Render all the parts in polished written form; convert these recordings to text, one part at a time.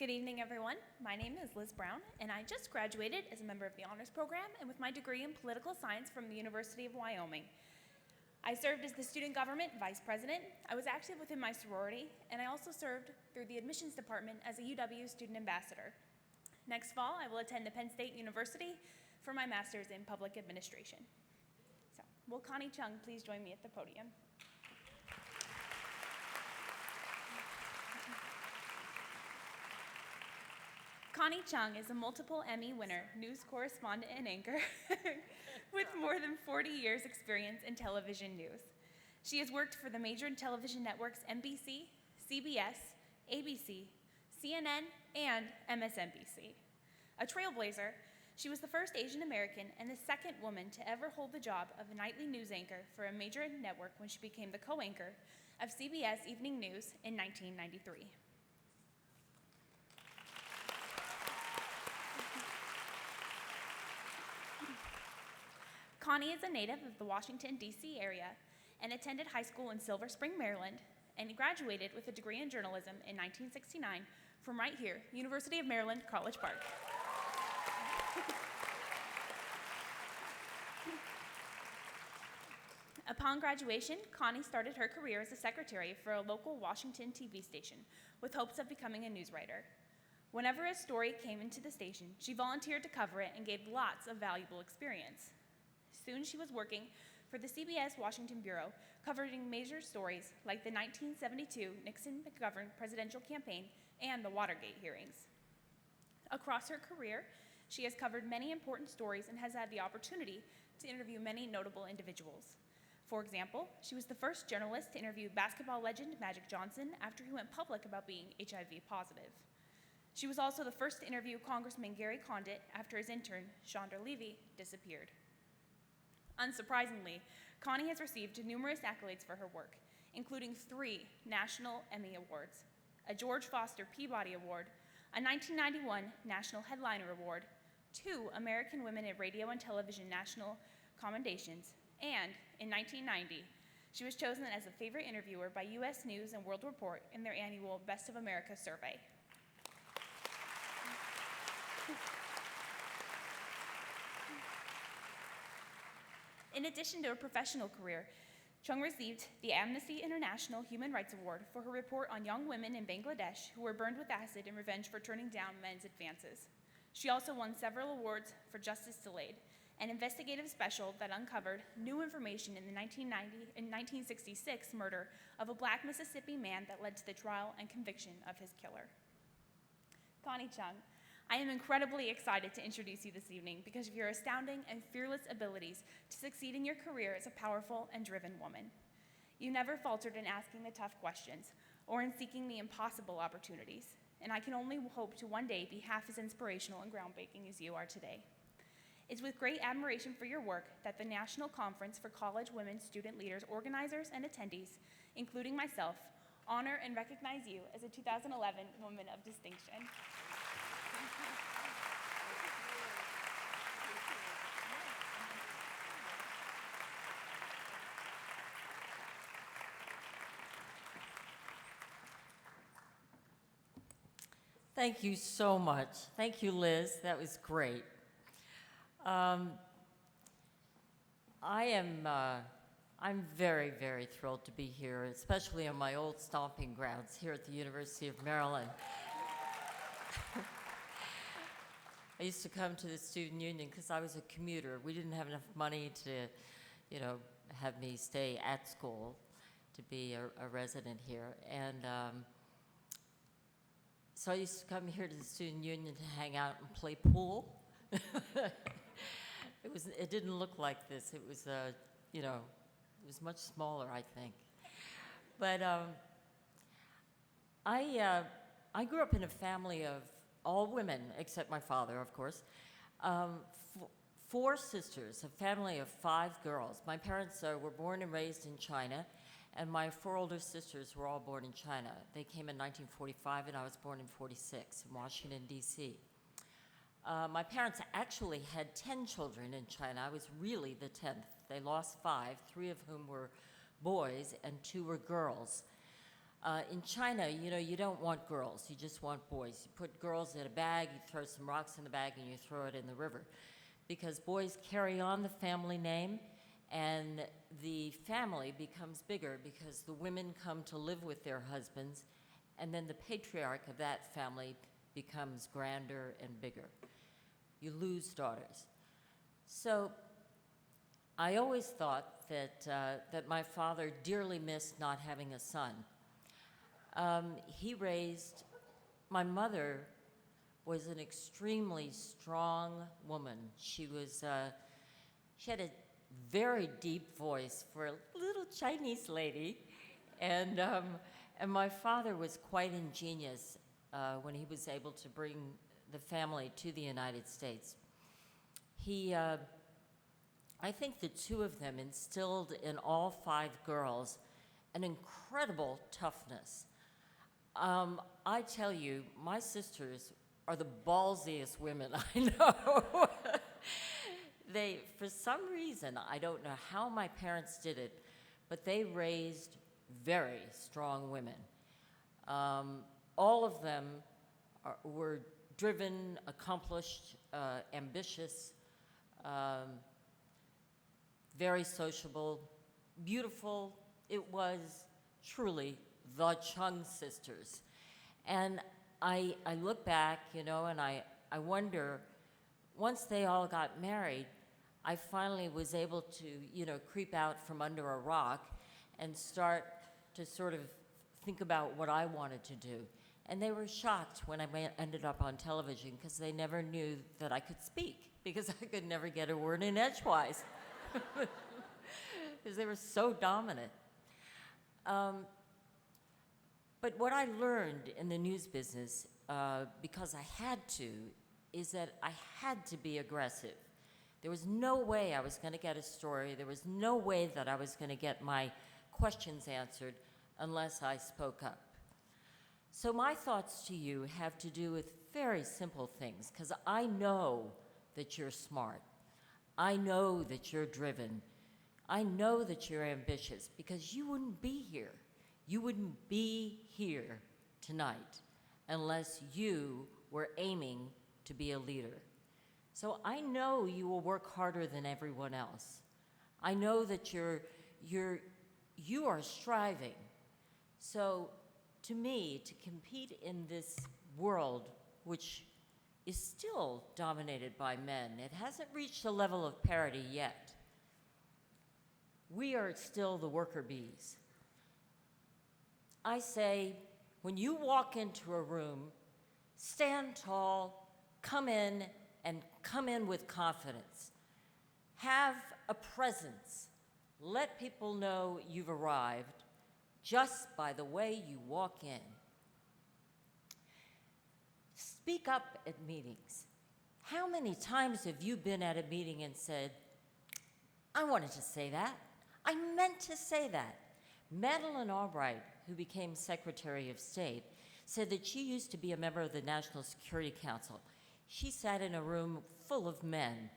Good evening, everyone. My name is Liz Brown, and I just graduated as a member of the honors program and with my degree in political science from the University of Wyoming. I served as the student government vice president. I was active within my sorority, and I also served through the admissions department as a UW student ambassador. Next fall, I will attend the Penn State University for my master's in public administration. So, will Connie Chung please join me at the podium? Connie Chung is a multiple Emmy winner, news correspondent and anchor with more than 40 years experience in television news. She has worked for the major television networks NBC, CBS, ABC, CNN, and MSNBC. A trailblazer, she was the first Asian American and the second woman to ever hold the job of a nightly news anchor for a major network when she became the co-anchor of CBS Evening News in 1993. Connie is a native of the Washington, D.C. area and attended high school in Silver Spring, Maryland, and graduated with a degree in journalism in 1969 from right here, University of Maryland, College Park. Upon graduation, Connie started her career as a secretary for a local Washington TV station with hopes of becoming a news writer. Whenever a story came into the station, she volunteered to cover it and gained lots of valuable experience. Soon she was working for the CBS Washington Bureau, covering major stories like the 1972 Nixon-McGovern presidential campaign and the Watergate hearings. Across her career, she has covered many important stories and has had the opportunity to interview many notable individuals. For example, she was the first journalist to interview basketball legend Magic Johnson after he went public about being HIV positive. She was also the first to interview Congressman Gary Condit after his intern, Chandra Levy, disappeared. Unsurprisingly, Connie has received numerous accolades for her work, including 3 National Emmy Awards, a George Foster Peabody Award, a 1991 National Headliner Award, 2 American Women in Radio and Television National Commendations, and in 1990, she was chosen as a favorite interviewer by U.S. News and World Report in their annual Best of America survey. In addition to her professional career, Chung received the Amnesty International Human Rights Award for her report on young women in Bangladesh who were burned with acid in revenge for turning down men's advances. She also won several awards for Justice Delayed, an investigative special that uncovered new information in the 1966 murder of a black Mississippi man that led to the trial and conviction of his killer. Connie Chung, I am incredibly excited to introduce you this evening because of your astounding and fearless abilities to succeed in your career as a powerful and driven woman. You never faltered in asking the tough questions or in seeking the impossible opportunities, and I can only hope to one day be half as inspirational and groundbreaking as you are today. It's with great admiration for your work that the National Conference for College Women Student Leaders organizers and attendees, including myself, honor and recognize you as a 2011 Woman of Distinction. Thank you so much. Thank you, Liz. That was great. I'm very, very thrilled to be here, especially on my old stomping grounds here at the University of Maryland. I used to come to the student union because I was a commuter. We didn't have enough money to, have me stay at school to be a resident here. And so I used to come here to the student union to hang out and play pool. It didn't look like this. It was, it was much smaller, I think. But I grew up in a family of all women, except my father, of course. 4 sisters, a family of 5 girls. My parents were born and raised in China, and my 4 older sisters were all born in China. They came in 1945, and I was born in 46 in Washington, D.C. My parents actually had 10 children in China. I was really the 10th. They lost 5, 3 of whom were boys, and 2 were girls. In China, you know, you don't want girls, you just want boys. You put girls in a bag, you throw some rocks in the bag, and you throw it in the river. Because boys carry on the family name, and the family becomes bigger because the women come to live with their husbands, and then the patriarch of that family becomes grander and bigger. You lose daughters. So I always thought that my father dearly missed not having a son. He raised, my mother was an extremely strong woman. She had a very deep voice for a little Chinese lady, and my father was quite ingenious when he was able to bring the family to the United States. I think the two of them instilled in all 5 girls an incredible toughness. I tell you, my sisters are the ballsiest women I know. They, for some reason, I don't know how my parents did it, but they raised very strong women. All of them were driven, accomplished, ambitious, very sociable, beautiful. It was truly the Chung sisters. And I look back, you know, and I wonder, once they all got married, I finally was able to, you know, creep out from under a rock and start to sort of think about what I wanted to do. And they were shocked when I ended up on television because they never knew that I could speak, because I could never get a word in edgewise because they were so dominant. But what I learned in the news business, because I had to, is that I had to be aggressive. There was no way I was going to get a story. There was no way that I was going to get my questions answered unless I spoke up. So my thoughts to you have to do with very simple things, because I know that you're smart. I know that you're driven. I know that you're ambitious, because you wouldn't be here. You wouldn't be here tonight unless you were aiming to be a leader. So I know you will work harder than everyone else. I know that you are striving. So to me, to compete in this world, which is still dominated by men, it hasn't reached a level of parity yet. We are still the worker bees. I say, when you walk into a room, stand tall, come in, and come in with confidence. Have a presence. Let people know you've arrived just by the way you walk in. Speak up at meetings. How many times have you been at a meeting and said, I wanted to say that. I meant to say that. Madeleine Albright, who became Secretary of State, said that she used to be a member of the National Security Council. She sat in a room full of men,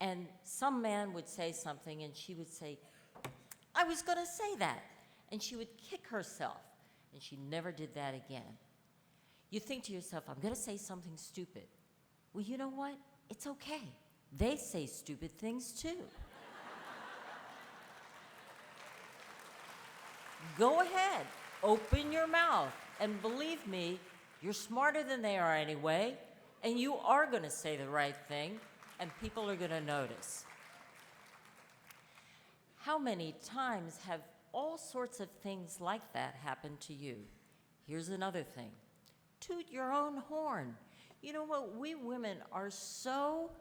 and some man would say something, and she would say, I was going to say that. And she would kick herself, and she never did that again. You think to yourself, I'm going to say something stupid. Well, you know what? It's okay. They say stupid things too. Go ahead, open your mouth, and believe me, you're smarter than they are anyway, and you are going to say the right thing, and people are going to notice. How many times have all sorts of things like that happened to you? Here's another thing. Toot your own horn. You know what? We women are so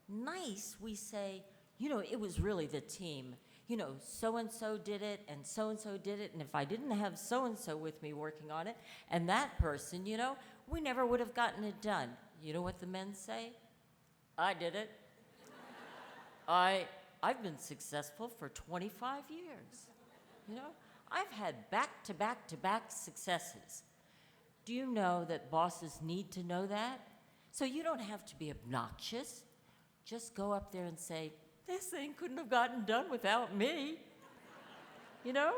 nice. We say, you know, it was really the team. You know, so-and-so did it, and so-and-so did it, and if I didn't have so-and-so with me working on it, and that person, you know, we never would have gotten it done. You know what the men say? I did it. I've been successful for 25 years. You know, I've had back-to-back-to-back successes. Do you know that bosses need to know that? So you don't have to be obnoxious. Just go up there and say, this thing couldn't have gotten done without me. You know,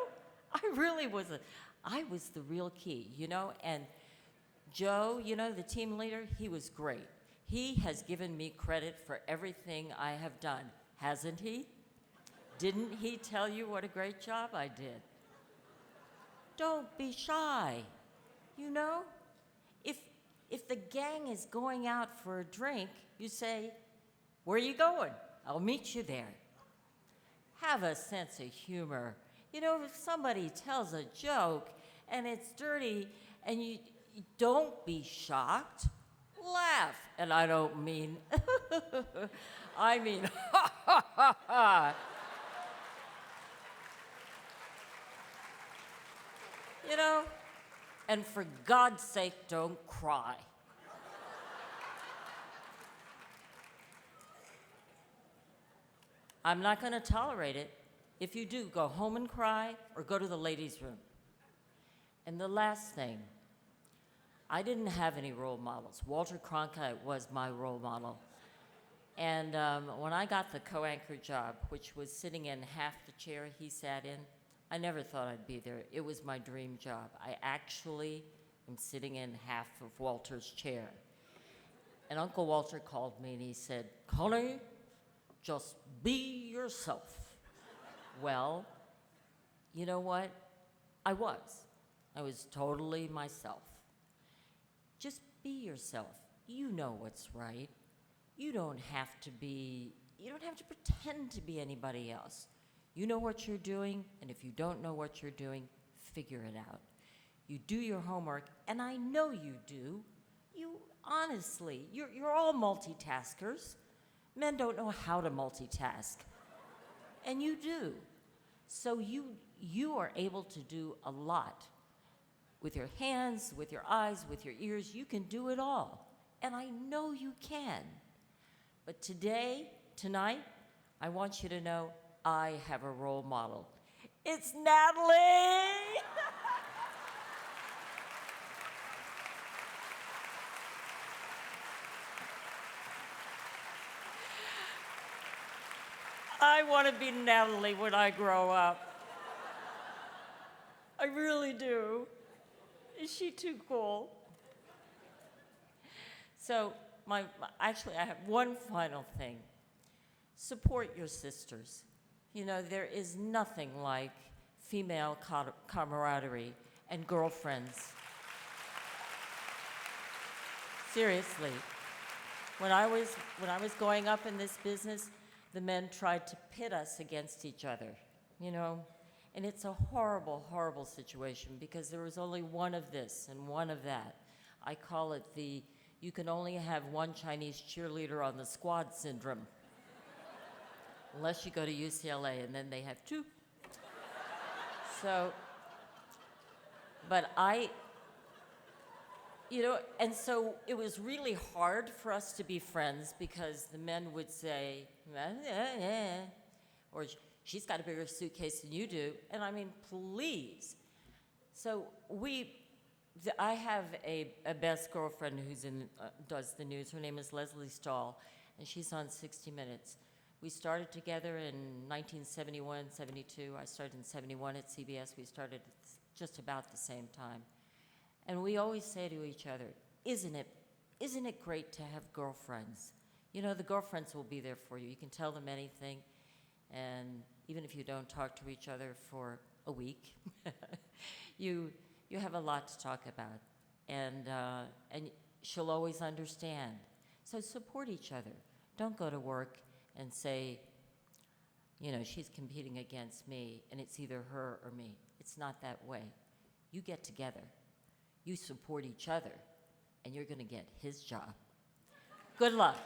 I really was I was the real key, you know? And Joe, you know, the team leader, he was great. He has given me credit for everything I have done, hasn't he? Didn't he tell you what a great job I did? Don't be shy, you know? If the gang is going out for a drink, you say, "Where are you going? I'll meet you there." Have a sense of humor. You know, if somebody tells a joke and it's dirty and you don't be shocked, laugh. And I don't mean, I mean, ha ha ha ha. You know, and for God's sake, don't cry. I'm not going to tolerate it. If you do, go home and cry or go to the ladies' room. And the last thing, I didn't have any role models. Walter Cronkite was my role model. And when I got the co-anchor job, which was sitting in half the chair he sat in, I never thought I'd be there. It was my dream job. I actually am sitting in half of Walter's chair. And Uncle Walter called me and he said, "Connie, just be yourself." Well, you know what? I was totally myself. Just be yourself. You know what's right. You don't have to pretend to be anybody else. You know what you're doing, and if you don't know what you're doing, figure it out. You do your homework, and I know you do. You honestly, you're all multitaskers. Men don't know how to multitask, and you do. So you are able to do a lot with your hands, with your eyes, with your ears. You can do it all, and I know you can. But tonight, I want you to know I have a role model. It's Natalie! I want to be Natalie when I grow up. I really do. Is she too cool? So, actually, I have one final thing. Support your sisters. You know, there is nothing like female camaraderie and girlfriends. Seriously. When I was going up in this business, the men tried to pit us against each other, you know? And it's a horrible, horrible situation because there was only one of this and one of that. I call it the "you can only have one Chinese cheerleader on the squad" syndrome. Unless you go to UCLA, and then they have two. So, but you know, and so it was really hard for us to be friends because the men would say, or "she's got a bigger suitcase than you do," and I mean, please. So I have a best girlfriend who's does the news. Her name is Leslie Stahl, and she's on 60 Minutes. We started together in 1971, 72. I started in 71 at CBS. We started at just about the same time. And we always say to each other, isn't it great to have girlfriends? You know, the girlfriends will be there for you. You can tell them anything, and even if you don't talk to each other for a week, you have a lot to talk about, and she'll always understand. So support each other. Don't go to work and say, you know, she's competing against me, and it's either her or me. It's not that way. You get together. You support each other, and you're going to get his job. Good luck.